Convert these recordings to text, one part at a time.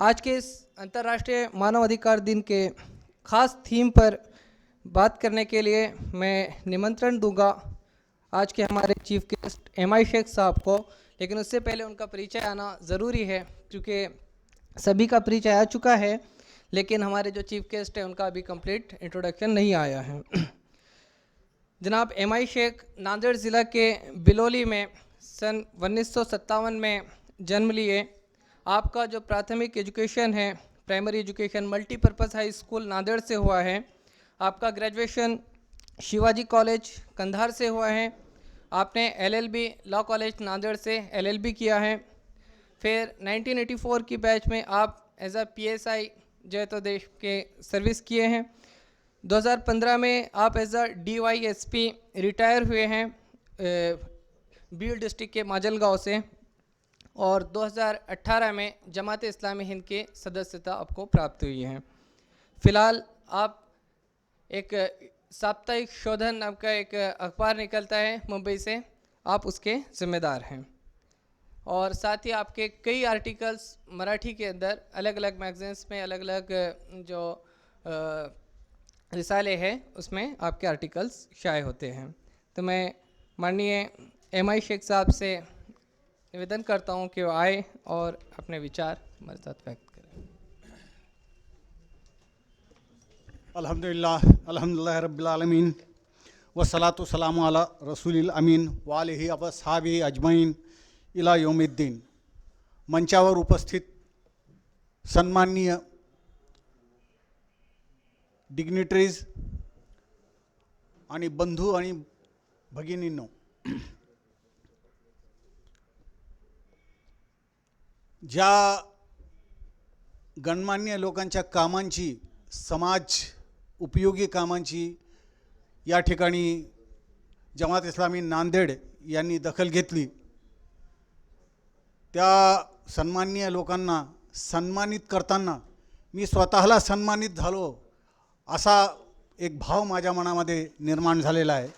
आज के इस अंतर्राष्ट्रीय मानवाधिकार दिन के खास थीम पर बात करने के लिए मैं निमंत्रण दूंगा आज के हमारे चीफ गेस्ट एमआई शेख साहब को। लेकिन उससे पहले उनका परिचय आना ज़रूरी है क्योंकि सभी का परिचय आ चुका है, लेकिन हमारे जो चीफ गेस्ट हैं उनका अभी कंप्लीट इंट्रोडक्शन नहीं आया है। जनाब एमआई शेख नांदेड़ ज़िला के बिलोली में सन 1957 में जन्म लिए। आपका जो प्राथमिक एजुकेशन है, primary education multipurpose high school Nanded से हुआ है। आपका ग्रेजुएशन शिवाजी कॉलेज कंधार से हुआ है। आपने एलएलबी लॉ कॉलेज नांदेड़ से एलएलबी किया है। फिर 1984 की बैच में आप एज अ पीएसआई जयतोदेश के सर्विस किए हैं। 2015 में आप एज अ डीवाईएसपी रिटायर हुए हैं बीड़ डिस्ट्रिक्ट के माजलगांव से, और 2018 में जमात इस्लामी हिंद के सदस्यता आपको प्राप्त हुई है। फ़िलहाल आप एक साप्ताहिक शोधन नाम का एक अखबार निकलता है मुंबई से, आप उसके ज़िम्मेदार हैं। और साथ ही आपके कई आर्टिकल्स मराठी के अंदर अलग अलग मैगज़ीन्स में अलग अलग जो रिसाले हैं उसमें आपके आर्टिकल्स शाये होते हैं। तो मैं माननीय एमआई शेख साहब से निवेदन करता हूं कि वो आए और अपने विचार हमारे साथ व्यक्त करें। अल्हम्दुलिल्लाह रब्बिल आलमीन वस्सलातु सलामु अला रसूलिल अमीन वालिहि व अस्हाबिहि अजमईन इला यौमिद्दीन। मंचावर उपस्थित सन्माननीय डिग्निटरीज आणि बंधू आणि भगिनींनो, ज्या गणमान्य लोकांच्या कामांची, समाज उपयोगी कामांची या ठिकाणी जमात इस्लामी नांदेड यांनी दखल घेतली, त्या सन्माननीय लोकांना सन्मानित करताना मी स्वतःला सन्मानित झालो असा एक भाव माझ्या मनामध्ये निर्माण झालेला आहे।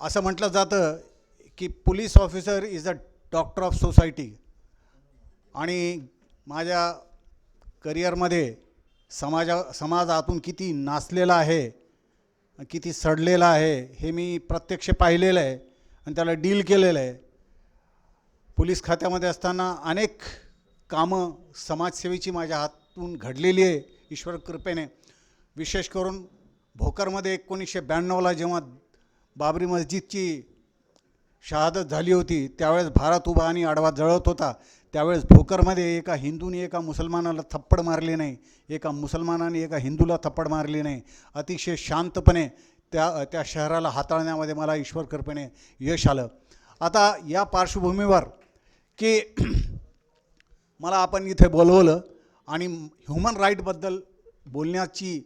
असं म्हटलं जातं की police officer is a doctor of society, आणि माझ्या करिअरमध्ये समाजातून किती नासलेला आहे, किती सडलेला आहे हे मी प्रत्यक्ष पाहिलेलं आहे आणि त्याला डील केलेलं आहे। पोलीस खात्यामध्ये असताना अनेक कामं समाजसेवेची माझ्या हातून घडलेली आहे ईश्वर कृपेने। विशेष करून भोकरमध्ये 1992ला जेव्हा बाबरी मस्जिदची शहादत झाली होती, त्यावेळेस भारत उभा आणि आडवा जळत होता, त्यावेळेस भोकरमध्ये एका हिंदूने एका मुसलमानाला थप्पड मारली नाही, एका मुसलमानाने एका हिंदूला थप्पड मारली नाही। अतिशय शांतपणे त्या शहराला हाताळण्यामध्ये मला ईश्वर कृपेने यश आलं। आता या पार्श्वभूमीवर की मला आपण इथे बोलवलं आणि ह्युमन राईटबद्दल बोलण्याची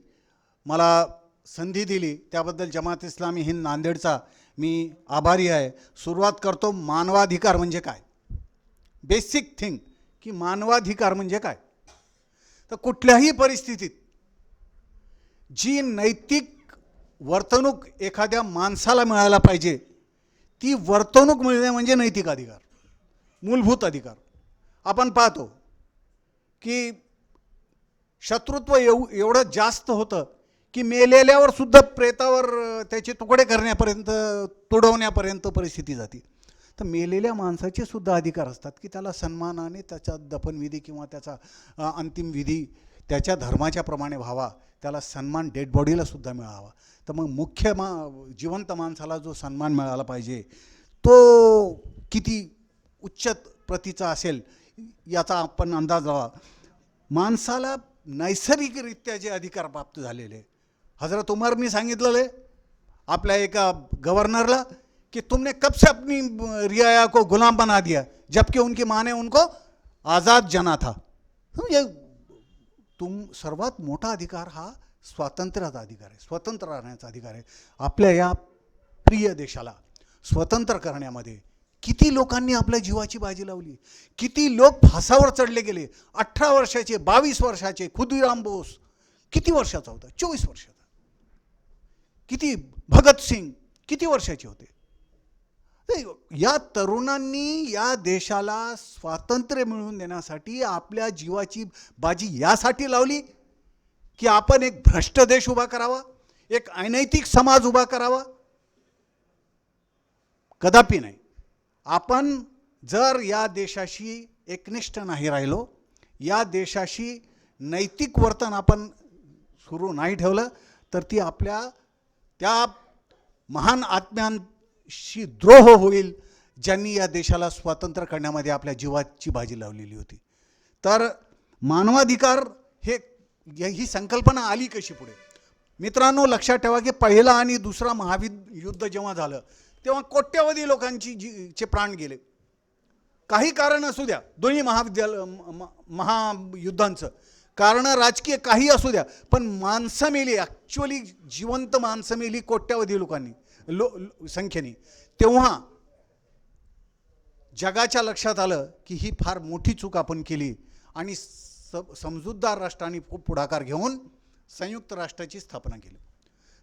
मला संधी दिली, त्याबद्दल जमात इस्लामी हिंद नांदेडचा मी आभारी आहे। सुरुवात करतो मानवाधिकार म्हणजे काय, बेसिक थिंग की मानवाधिकार म्हणजे काय। तर कुठल्याही परिस्थितीत जी नैतिक वर्तणूक एखाद्या माणसाला मिळायला पाहिजे, ती वर्तणूक मिळणे म्हणजे नैतिक अधिकार, मूलभूत अधिकार। आपण पाहतो की शत्रुत्व एवढं जास्त होतं की मेलेल्यावर सुद्धा प्रेतावर त्याचे तुकडे करण्यापर्यंत, तुडवण्यापर्यंत परिस्थिती जाते। तर मेलेल्या माणसाचे सुद्धा अधिकार असतात की त्याला सन्मानाने त्याचा दफनविधी किंवा त्याचा अंतिम विधी त्याच्या धर्माच्या प्रमाणे व्हावा, त्याला सन्मान डेड बॉडीला सुद्धा मिळावा। तर मग मुख्य जिवंत माणसाला जो सन्मान मिळाला पाहिजे तो किती उच्च प्रतीचा असेल याचा आपण अंदाज लावा। माणसाला नैसर्गिकरित्या जे अधिकार प्राप्त झालेले, हजरत उमरनी सांगितलेले आपल्या एका गवर्नरला कि तुमने कब से अपनी रियाया को गुलाम बना दिया जबकि उनकी माँ ने उनको आज़ाद जना था। ये सर्वात मोठा अधिकार हा स्वातंत्र्याचा अधिकार आहे, स्वतंत्र राहण्याचा अधिकार आहे। आपल्या या प्रिय देशाला स्वतंत्र करण्यामध्ये किती लोकांनी आपल्या जीवाची बाजी लावली, किती लोक फासावर चढले गेले। 18 वर्षाचे, 22 वर्षाचे खुदीराम बोस किती वर्षाचा होता, 24 वर्षाचा। किती भगत सिंग किती वर्षाचे होते। या तरुणांनी या देशाला स्वातंत्र्य मिळवून देण्यासाठी आपल्या जीवाची बाजी यासाठी लावली की आपण एक भ्रष्ट देश उभा करावा, एक अनैतिक समाज उभा करावा? कदापि नाही. आपण जर या देशाशी एकनिष्ठ नाही राहिलो, या देशाशी नैतिक वर्तन आपण सुरू नाही ठेवलं, तर ती आपल्या त्या महान आत्म्यांशी द्रोह होईल ज्यांनी या देशाला स्वातंत्र्य करण्यामध्ये आपल्या जीवाची बाजी लावलेली होती. तर मानवाधिकार ही संकल्पना आली कशी पुढे? मित्रांनो, लक्षात ठेवा की पहिला आणि दुसरा महायुद्ध जेव्हा झालं तेव्हा कोट्यवधी लोकांचे प्राण गेले. काही कारण असू द्या, दोन्ही महायुद्धांचं कारण राजकीय काही असू द्या, पण माणसं मेली, ॲक्च्युअली जिवंत माणसं मेली कोट्यवधी लोकांनी संख्येने. तेव्हा जगाच्या लक्षात आलं की ही फार मोठी चूक आपण केली आणि समजूतदार राष्ट्रांनी पुढाकार घेऊन संयुक्त राष्ट्राची स्थापना केली.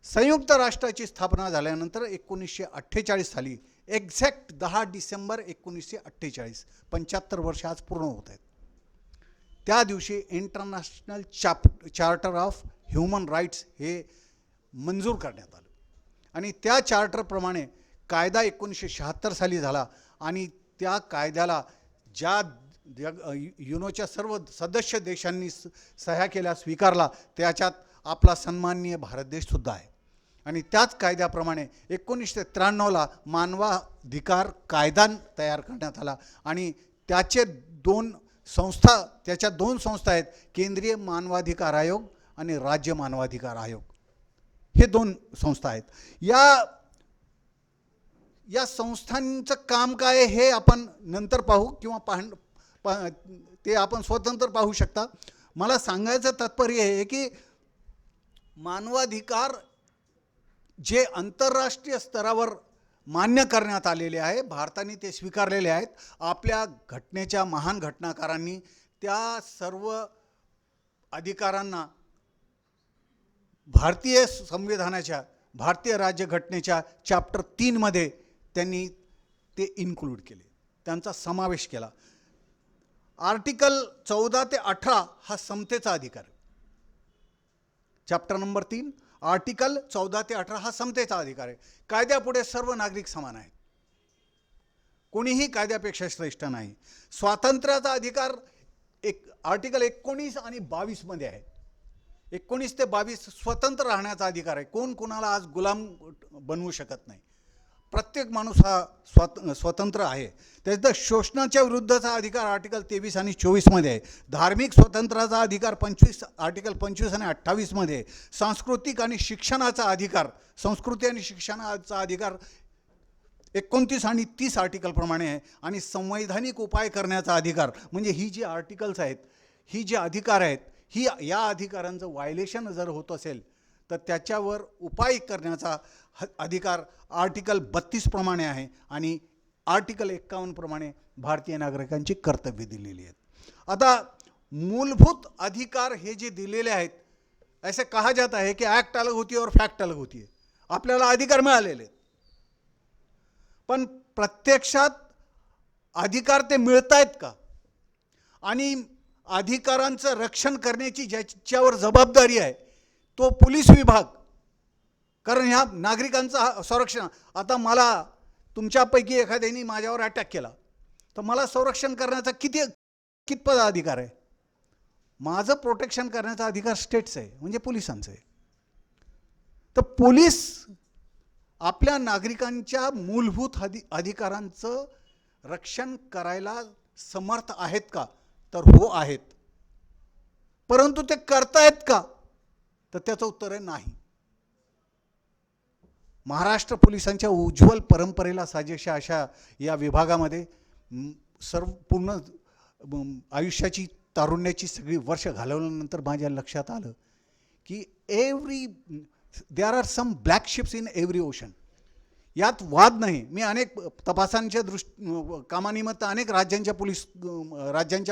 संयुक्त राष्ट्राची स्थापना झाल्यानंतर 1948 साली, एक्झॅक्ट 10 डिसेंबर 1948, 75 वर्ष आज पूर्ण होत आहेत, त्या दिवशी international charter of human rights हे मंजूर करण्यात आलं. आणि त्या चार्टरप्रमाणे कायदा 1976 साली झाला आणि त्या कायद्याला ज्या युनोच्या सर्व सदस्य देशांनी सह्या केल्या, स्वीकारला, त्याच्यात आपला सन्माननीय भारत देशसुद्धा आहे. आणि त्याच कायद्याप्रमाणे 1993ला मानवाधिकार कायदा तयार करण्यात आला आणि त्याच्यात दोन संस्था आहेत, केंद्रीय मानवाधिकार आयोग आणि राज्य मानवाधिकार आयोग, हे दोन संस्था आहेत. या संस्थांचं काम काय हे आपण नंतर पाहू किंवा ते आपण स्वतंत्र पाहू शकता. मला सांगायचं तात्पर्य आहे की मानवाधिकार जे आंतरराष्ट्रीय स्तरावर मान्य करण्यात आलेले आहे, भारताने ते स्वीकारलेले आहेत. आपल्या घटनेच्या महान घटनाकारांनी त्या सर्व अधिकारांना भारतीय संविधानाच्या, भारतीय राज्यघटनेच्या चॅप्टर 3 मध्ये त्यांनी ते इन्क्लूड केले, त्यांचा समावेश केला. आर्टिकल 14 ते 18 हा समतेचा अधिकार आहे. चॅप्टर नंबर 3 आर्टिकल 14 ते 18 हा समतेचा अधिकार आहे. कायद्यापुढे सर्व नागरिक समान आहेत, कोणीही कायद्यापेक्षा श्रेष्ठ नाही. स्वातंत्र्याचा अधिकार आर्टिकल 19 आणि 22 मध्ये आहे. 19 ते 22 स्वतंत्र राहण्याचा अधिकार आहे. कोण कोणाला आज गुलाम बनवू शकत नाही. प्रत्येक माणूस हा स्वतंत्र आहे. त्याचा शोषणाच्या विरुद्धचा अधिकार आर्टिकल 23 आणि 24 मध्ये आहे. धार्मिक स्वातंत्र्याचा अधिकार आर्टिकल 25 आणि 28 मध्ये आहे. सांस्कृतिक आणि शिक्षणाचा अधिकार, संस्कृती आणि शिक्षणाचा अधिकार 29 आणि 30 आर्टिकल प्रमाणे आहे. आणि संवैधानिक उपाय करण्याचा अधिकार, म्हणजे ही जी आर्टिकल्स आहेत, ही जी अधिकार आहेत, या अधिकारांचं व्हायलेशन जर होत असेल तर त्याच्यावर उपाय करण्याचा अधिकार आर्टिकल 32 प्रमाणे आहे आणि आर्टिकल 51 प्रमाणे भारतीय नागरिकांची कर्तव्य दिलेली आहेत. आता मूलभूत अधिकार हे जे दिलेले आहेत, ऐसे कहा जाता है कि ॲक्ट अलग होती है और फॅक्ट अलग होती है. आपल्याला अधिकार मिळालेले आहेत, पण प्रत्यक्षात अधिकार ते मिळत आहेत का? आणि अधिकारांचं रक्षण करण्याची ज्याच्यावर जबाबदारी आहे तो पोलीस विभाग, कारण ह्या नागरिकांचं संरक्षण. आता मला तुमच्यापैकी एखाद्याने माझ्यावर अटॅक केला तर मला संरक्षण करण्याचा कितपत अधिकार आहे? माझं प्रोटेक्शन करण्याचा अधिकार स्टेटचा आहे, म्हणजे पोलिसांचं आहे. तर पोलीस आपल्या नागरिकांच्या मूलभूत अधिकारांचं रक्षण करायला समर्थ आहेत का? तर हो आहेत. परंतु ते करतायत का? तर त्याचं उत्तर आहे नाही. महाराष्ट्र पोलिसांच्या उज्ज्वल परंपरेला साजेशा अशा या विभागामध्ये पूर्ण आयुष्याची, तारुण्याची सगळी वर्ष घालवल्यानंतर माझ्या लक्षात आलं की there are some black ships in every ocean. यात वाद नाही. मी अनेक तपासांच्या कामानिमित्त अनेक राज्यांच्या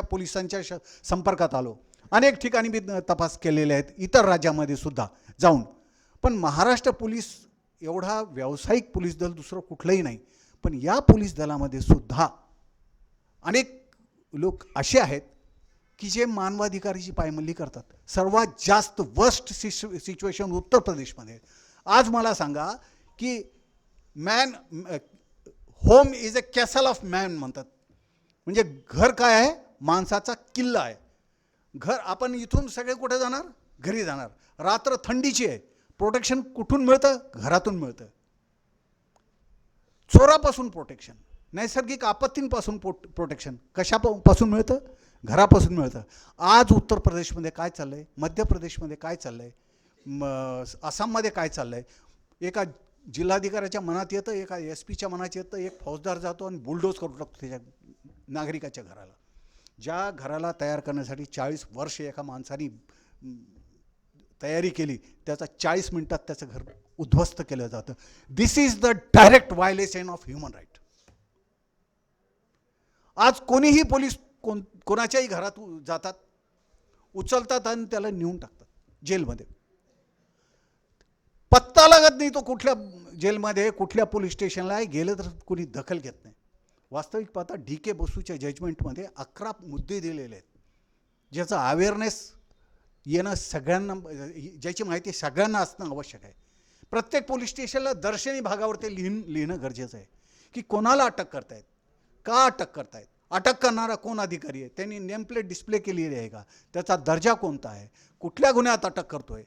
पोलिसांच्या संपर्कात आलो. अनेक ठिकाणी मी तपास केलेले आहेत, इतर राज्यामध्ये सुद्धा जाऊन. पण महाराष्ट्र पोलीस एवढा व्यावसायिक पोलीस दल दुसरं कुठलंही नाही. पण या पोलीस दलामध्ये सुद्धा अनेक लोक असे आहेत की जे मानवाधिकाराची पायमल्ली करतात. सर्वात जास्त वर्स्ट सिच्युएशन उत्तर प्रदेशमध्ये. आज मला सांगा की man home is a castle of man म्हणतात. म्हणजे घर काय आहे? माणसाचा किल्ला आहे. घर आपण इथून सगळे कुठे जाणार? घरी जाणार. रात्र थंडीची आहे, प्रोटेक्शन कुठून मिळतं? घरातून मिळतं. चोरापासून प्रोटेक्शन, नैसर्गिक आपत्तींपासून प्रोटेक्शन कशापासून मिळतं? घरापासून मिळतं. आज उत्तर प्रदेशमध्ये काय चाललं आहे? मध्य प्रदेशमध्ये काय चाललं आहे? आसाममध्ये काय चाललं आहे? एका जिल्हाधिकाऱ्याच्या मनात येतं, एका SP च्या मनात येतं, एक फौजदार जातो आणि बुलडोज करून टाकतो त्याच्या नागरिकाच्या घराला. ज्या घराला तयार करण्यासाठी 40 वर्ष एका माणसाने तयारी केली, त्याचा 40 मिनिटात त्याचं घर उद्ध्वस्त केलं जातं. This is the direct violation of human right. आज कोणीही पोलीस कोणाच्याही घरात जातात, उचलतात आणि त्याला नेऊन टाकतात जेलमध्ये. पत्ता लागत नाही तो कुठल्या जेलमध्ये, कुठल्या पोलीस स्टेशनला गेलं तर कोणी दखल घेत नाही. वास्तविक पाहता DK बसूच्या जजमेंटमध्ये 11 मुद्दे दिलेले आहेत, ज्याचा अवेअरनेस येणं सगळ्यांना, ज्याची माहिती सगळ्यांना असणं आवश्यक आहे. प्रत्येक पोलीस स्टेशनला दर्शनी भागावर ते लिहिणं गरजेचं आहे की कोणाला अटक करतायत, का अटक करतायत, अटक करणारा कोण अधिकारी आहे, त्यांनी नेमप्लेट डिस्प्ले केलेली आहे का, त्याचा दर्जा कोणता आहे, कुठल्या गुन्ह्यात अटक करतोय,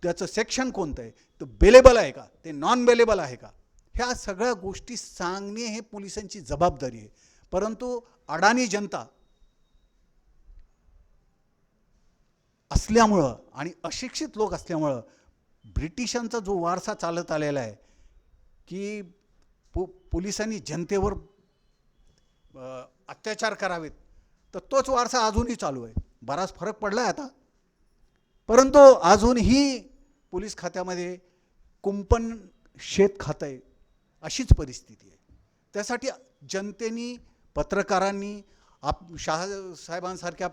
त्याचं सेक्शन कोणतं आहे, तो बेलेबल आहे का, ते नॉन बेलेबल आहे का. ह्या सगळ्या गोष्टी सांगणे हे पोलिसांची जबाबदारी आहे. परंतु अडाणी जनता असल्यामुळं आणि अशिक्षित लोक असल्यामुळं ब्रिटिशांचा जो वारसा चालत आलेला आहे की पोलिसांनी जनतेवर अत्याचार करावेत, तर तोच वारसा अजूनही चालू आहे. बराच फरक पडला आहे आता, परंतु अजूनही पोलीस खात्यामध्ये कुंपण शेत खातं आहे, अशीच परिस्थिती आहे. त्यासाठी जनतेनी, पत्रकारांनी, साहेबांसारख्या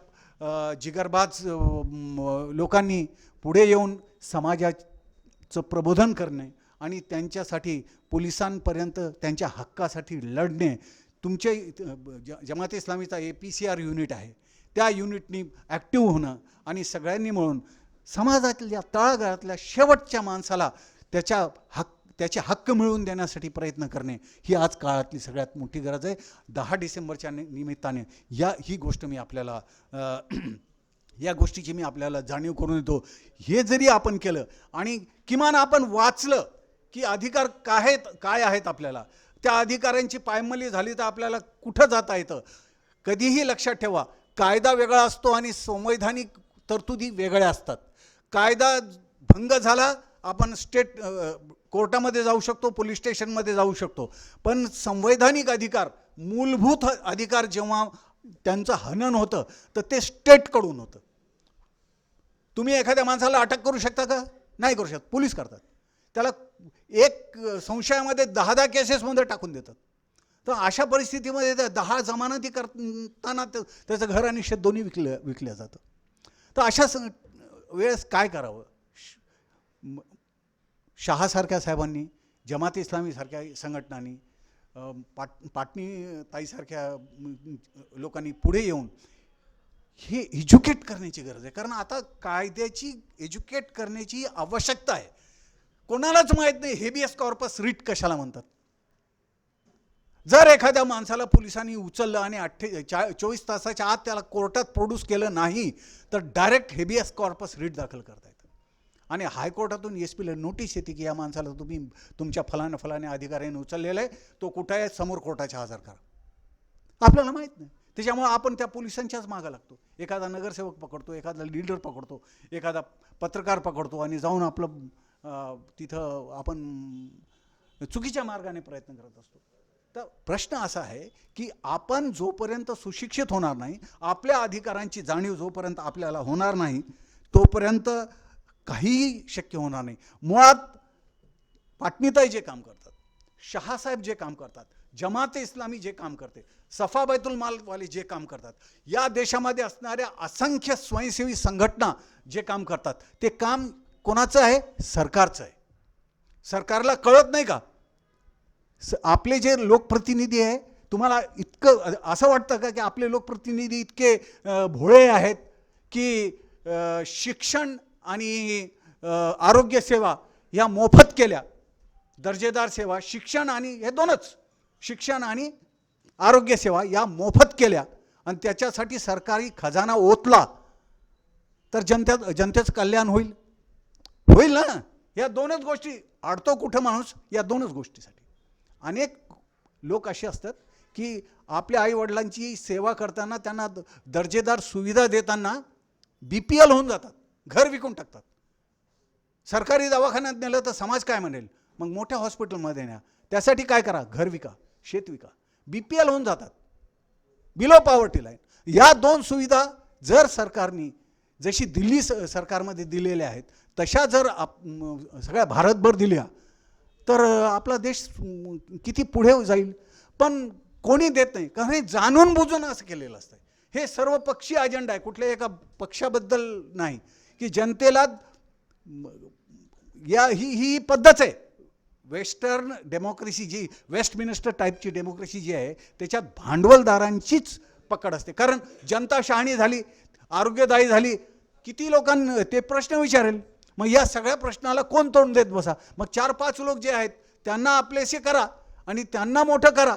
जिगरबाज लोकांनी पुढे येऊन समाजाचं प्रबोधन करणे आणि त्यांच्यासाठी पोलिसांपर्यंत त्यांच्या हक्कासाठी लढणे. तुमचे जमात इस्लामीचा APCR युनिट आहे, त्या युनिटनी ॲक्टिव्ह होणं आणि सगळ्यांनी मिळून समाजातल्या तळागाळातल्या शेवटच्या माणसाला त्याचे हक्क मिळवून देण्यासाठी प्रयत्न करणे ही आज काळातली सगळ्यात मोठी गरज आहे. 10 डिसेंबरच्या निमित्ताने ही गोष्ट मी आपल्याला या गोष्टीची मी आपल्याला जाणीव करून देतो. हे जरी आपण केलं आणि किमान आपण वाचलं की अधिकार काय आहेत आपल्याला, त्या अधिकाऱ्यांची पायमल्ली झाली तर आपल्याला कुठं जाता येतं. कधीही लक्षात ठेवा, कायदा वेगळा असतो आणि संवैधानिक तरतुदी वेगळ्या असतात. कायदा भंग झाला, आपण स्टेट कोर्टामध्ये जाऊ शकतो, पोलीस स्टेशनमध्ये जाऊ शकतो, पण संवैधानिक अधिकार, मूलभूत अधिकार जेव्हा त्यांचं हनन होतं तर ते स्टेटकडून होतं. तुम्ही एखाद्या माणसाला अटक करू शकता का? नाही करू शकत. पोलीस करतात. त्याला एक संशयामध्ये 10 केसेसमध्ये टाकून देतात. तर अशा परिस्थितीमध्ये 10 जमानती करताना त्याचं घर आणि शेत दोन्ही विकल्या जातं. तर अशा वेळेस काय करावं? शहासारख्या साहेबांनी, जमात इस्लामीसारख्या संघटनांनी, पाटणी ताईसारख्या लोकांनी पुढे येऊन हे एज्युकेट करण्याची गरज आहे. कारण आता कायद्याची एज्युकेट करण्याची आवश्यकता आहे. कोणालाच माहीत नाही हेबियस कॉर्पस रिट कशाला म्हणतात. जर एखाद्या माणसाला पोलिसांनी उचललं आणि 24 तासाच्या आत त्याला कोर्टात प्रोड्यूस केलं नाही तर डायरेक्ट हेबियस कॉर्पस रिट दाखल करता येतं आणि हायकोर्टातून SP ला नोटीस येते की या माणसाला तुम्ही तुमच्या फलाने अधिकाऱ्याने उचललेलं आहे, तो कुठं आहे, समोर कोर्टाच्या हजर करा. आपल्याला माहीत नाही. त्याच्यामुळे आपण त्या पोलिसांच्याच मागं लागतो. एखादा नगरसेवक पकडतो, एखादा लीडर पकडतो, एखादा पत्रकार पकडतो आणि जाऊन आपलं तिथं आपण चुकीच्या मार्गाने प्रयत्न करत असतो. तर प्रश्न असा आहे की आपण जोपर्यंत सुशिक्षित होणार नाही, आपल्या अधिकारांची जाणीव जोपर्यंत आपल्याला होणार नाही, तोपर्यंत काहीही शक्य होणार नाही. मुळात पाटणीताई जे काम करतात, शहासाहेब जे काम करतात, जमात इस्लामी जे काम करते, सफा बैतुल मालवाले जे काम करतात, या देशामध्ये असणाऱ्या असंख्य स्वयंसेवी संघटना जे काम करतात, ते काम कोणाचं आहे? सरकारचं आहे. सरकारला कळत नाही का? आपले जे लोकप्रतिनिधी आहे, तुम्हाला इतकं असं वाटतं का की आपले लोकप्रतिनिधी इतके भोळे आहेत की शिक्षण आणि आरोग्य सेवा या मोफत केल्या, दर्जेदार सेवा, शिक्षण आणि हे दोनच, शिक्षण आणि आरोग्य सेवा या मोफत केल्या आणि त्याच्यासाठी सरकारी खजाना ओतला तर जनतेचं कल्याण होईल होईल ना. या दोनच गोष्टी अडतो कुठं माणूस, या दोनच गोष्टीसाठी. अनेक लोक असे असतात की आपल्या आईवडिलांची सेवा करताना, त्यांना दर्जेदार सुविधा देताना BPL होऊन जातात, घर विकून टाकतात. सरकारी दवाखान्यात नेलं तर समाज काय म्हणेल, मग मोठ्या हॉस्पिटलमध्ये न्या, त्यासाठी काय करा, घर विका, शेत विका, BPL होऊन जातात, बिलो पॉवर्टी लाईन. या दोन सुविधा जर सरकारने जशी दिल्ली सरकारमध्ये दिलेल्या आहेत तशा जर सगळ्या भारतभर दिल्या तर आपला देश किती पुढे जाईल. पण कोणी देत नाही, कारण हे जाणून बुजून असं केलेलं असतं. हे सर्व पक्षीय अजेंडा आहे, कुठल्या एका पक्षाबद्दल नाही, की जनतेला या ही पद्धत आहे. वेस्टर्न डेमोक्रेसी जी वेस्टमिनिस्टर टाईपची डेमोक्रेसी जी आहे त्याच्यात भांडवलदारांचीच पकड असते. कारण जनता शहाणी झाली, आरोग्यदायी झाली, किती लोकांना ते प्रश्न विचारेल. मग या सगळ्या प्रश्नाला कोण तोंड देत बसा. मग 4-5 लोक जे आहेत त्यांना आपलेसे करा आणि त्यांना मोठं करा.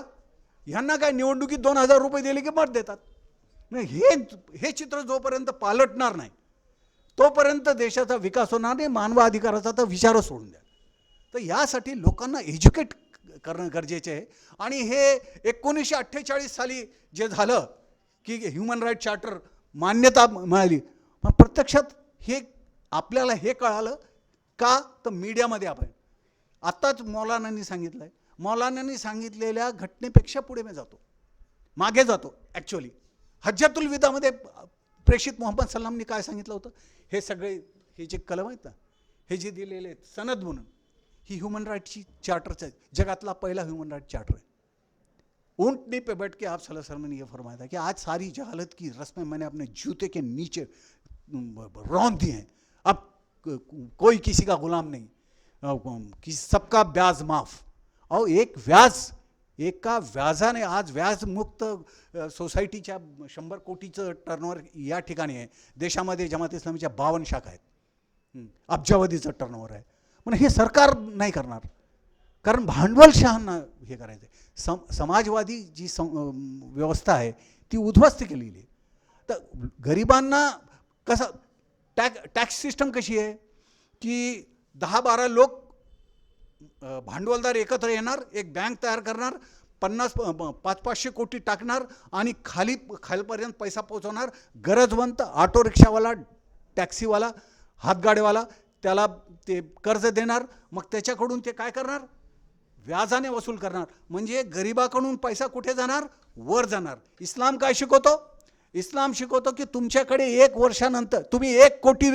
ह्यांना काय निवडणुकीत 2000 रुपये दिले की मत देतात. हे चित्र जोपर्यंत पालटणार नाही तोपर्यंत देशाचा विकास होणार नाही, मानवाधिकाराचा तर विचारच सोडून द्या. तर यासाठी लोकांना एज्युकेट करणं गरजेचे आहे. आणि हे 1948 साली जे झालं की ह्युमन राईट चार्टर मान्यता मिळाली, पण प्रत्यक्षात हे आपल्याला हे कळालं का, तर मीडियामध्ये आपण आत्ताच मौलानांनी सांगितलं आहे. मौलानांनी सांगितलेल्या घटनेपेक्षा पुढे मी जातो, मागे जातो. ॲक्च्युअली हज्जातुल विदामध्ये प्रेषित मोहम्मद सल्लामनी काय सांगितलं होतं, हे सगळे हे जे कलम आहेत ना, हे जे दिलेले आहेत सनद म्हणून, ही ह्यूमन राईटची चार्टरचं जगातला पहिला ह्यूमन राइट चार्टर है. ऊँटनी पे बैठ के आप सल्लल्लाहु अलैहि वसल्लम ने ये फरमाया था कि आज सारी जहालत की रस्में मैंने अपने जूते के नीचे रौंद दी हैं. अब कोई किसी का गुलाम नहीं, कि सबका ब्याज माफ. और एक व्याज, एका व्याजाने आज व्याजमुक्त सोसायटीच्या 100 कोटीचं टर्नओव्हर या ठिकाणी आहे. देशामध्ये जमात इस्लामीच्या 52 शाखा आहेत, अब्जावधीचं टर्नओव्हर आहे. म्हणजे हे सरकार नाही करणार, कारण भांडवलशाहांना हे करायचं आहे. समाजवादी जी व्यवस्था आहे ती उद्ध्वस्त केलेली आहे. तर गरिबांना कसं टॅक्स सिस्टम कशी आहे की 10-12 लोक भांडवलदार एकत्र येणार, एक बँक तयार करणार, 500 कोटी टाकणार आणि खालपर्यंत पैसा पोहोचवणार. गरजवंत ऑटो रिक्षावाला, टॅक्सीवाला, हातगाडीवाला त्याला ते कर्ज देणार. मग त्याच्याकडून ते काय करणार, व्याजाने वसूल करणार. म्हणजे गरिबाकडून पैसा कुठे जाणार, वर जाणार. इस्लाम काय शिकवतो, इस्लाम शिकवतो की तुमच्याकडे 1 वर्षानंतर तुम्ही 1 कोटी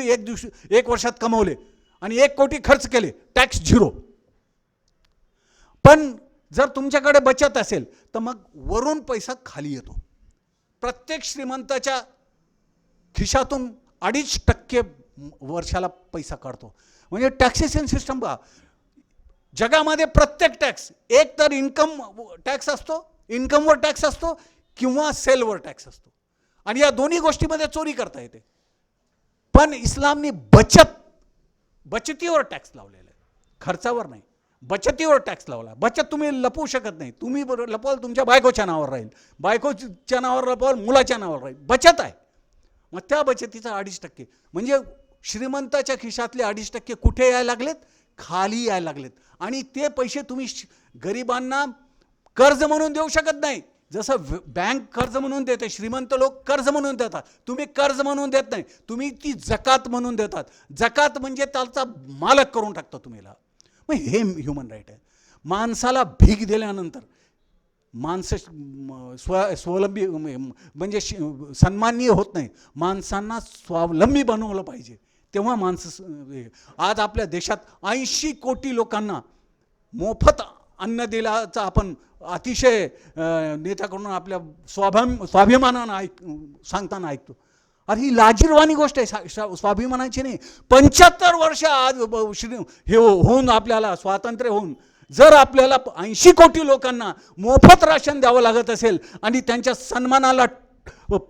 एक वर्षात कमवले आणि 1 कोटी खर्च केले, टॅक्स 0. पण जर तुमच्याकडे बचत असेल तर मग वरून पैसा खाली येतो. प्रत्येक श्रीमंताच्या खिशातून 2.5% वर्षाला पैसा काढतो. म्हणजे टॅक्सेशन सिस्टम बघा, जगामध्ये प्रत्येक टॅक्स, एक तर इन्कम टॅक्स असतो, इन्कमवर टॅक्स असतो किंवा सेलवर टॅक्स असतो. आणि या दोन्ही गोष्टीमध्ये चोरी करता येते. पण इस्लामने बचतीवर टॅक्स लावलेला आहे, खर्चावर नाही. बचतीवर टॅक्स लावला. बचत तुम्ही लपवू शकत नाही. तुम्ही लपवाल तुमच्या बायकोच्या नावावर राहील, बायकोच्या नावावर लपवाल मुलाच्या नावावर राहील. बचत आहे. मग त्या बचतीचा 2.5%, म्हणजे श्रीमंताच्या खिशातले 2.5% कुठे यायला लागलेत, खाली यायला लागलेत. आणि ते पैसे तुम्ही गरिबांना कर्ज म्हणून देऊ शकत नाही. जसं बँक कर्ज म्हणून देते, श्रीमंत लोक कर्ज म्हणून देतात, तुम्ही कर्ज म्हणून देत नाही, तुम्ही ती जकात म्हणून देतात. जकात म्हणजे त्याचा मालक करून टाकता तुम्हीला. मग हे ह्युमन राईट आहे. माणसाला भीक दिल्यानंतर माणसं स्वावलंबी म्हणजे सन्माननीय होत नाही. माणसांना स्वावलंबी बनवलं पाहिजे, तेव्हा माणसं. आज आपल्या देशात 80 कोटी लोकांना मोफत अन्न दिल्याचं आपण अतिशय नेत्याकडून आपल्या स्वाभिमानानं सांगताना ऐकतो. अरे ही लाजिरवाणी गोष्ट आहे, स्वाभिमानाची नाही. 75 वर्ष आज हे होऊन आपल्याला स्वातंत्र्य होऊन जर आपल्याला 80 कोटी लोकांना मोफत राशन द्यावं लागत असेल आणि त्यांच्या सन्मानाला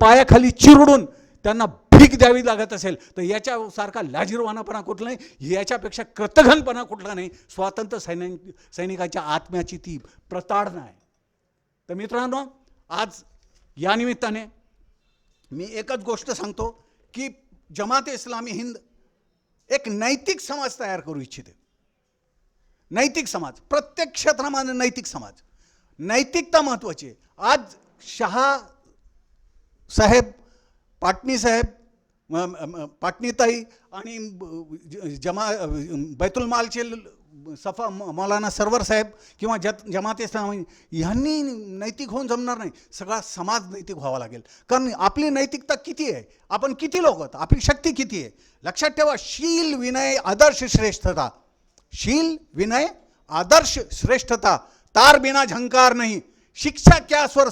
पायाखाली चिरडून त्यांना भीक द्यावी लागत असेल तर याच्यासारखा लाजिरवानापणा कुठला नाही, याच्यापेक्षा कृतघ्नपणा कुठला नाही. स्वातंत्र्य सैनिकाच्या आत्म्याची ती प्रताडना आहे. तर मित्रांनो, आज या निमित्ताने मी एकच गोष्ट सांगतो की जमाते इस्लामी हिंद एक नैतिक समाज तयार करू इच्छिते. नैतिक समाज, प्रत्येक क्षेत्रामध्ये नैतिक समाज, नैतिकता महत्त्वाची आहे. आज शहा साहेब, पाटणी साहेब, पाटणीताई आणि बैतुल मालचे सफा मौलाना सरवर साहेब किंवा जमाते इस्लामी यांनी नैतिक होऊन जमणार नाही. सगळा समाज नैतिक व्हावा लागेल. कारण आपली नैतिकता किती आहे, आपण किती लोक आहोत, आपली शक्ती किती आहे. लक्षात ठेवा, शील विनय आदर्श श्रेष्ठता, शील विनय आदर्श श्रेष्ठता, तार बिना झंकार नहीं, शिक्षा क्या स्वर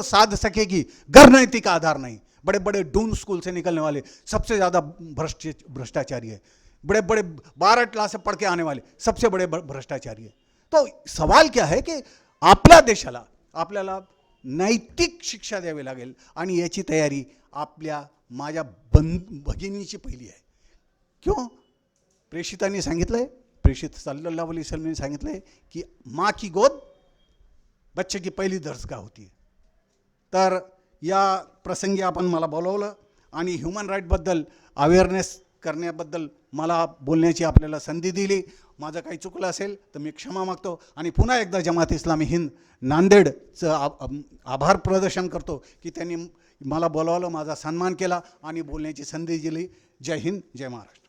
साध सकेगी, घर नैतिक आधार नहीं. बड़े बड़े डून स्कूल से निकलने वाले सबसे ज़्यादा भ्रष्टाचारी है. बड़े बड़े 12 क्लास से पढ़ के आने वाले सबसे बड़े भ्रष्टाचारी है. तो सवाल क्या है की आपल्या देशाला आपल्याला नैतिक शिक्षा द्यावी लागेल आणि याची तयारी आपल्या माझ्या भगिनीची पहिली आहे. क्यों? प्रेषितांनी सांगितलं आहे, प्रेषित सल्लल्लाहु अलैहि वसल्लम ने सांगितलं आहे की माँ की गोद बच्चे की पहिली दर्जगाह होती है. तर या प्रसंगी आपण मला बोलवलं आणि ह्युमन राईटबद्दल अवेअरनेस करण्याबद्दल मला बोलण्याची आपल्याला संधी दिली. माझं काही चुकलं असेल तर मी क्षमा मागतो आणि पुन्हा एकदा जमात इस्लामी हिंद नांदेडचं आभार प्रदर्शन करतो की त्यांनी मला बोलावलं, माझा सन्मान केला आणि बोलण्याची संधी दिली. जय हिंद, जय महाराष्ट्र.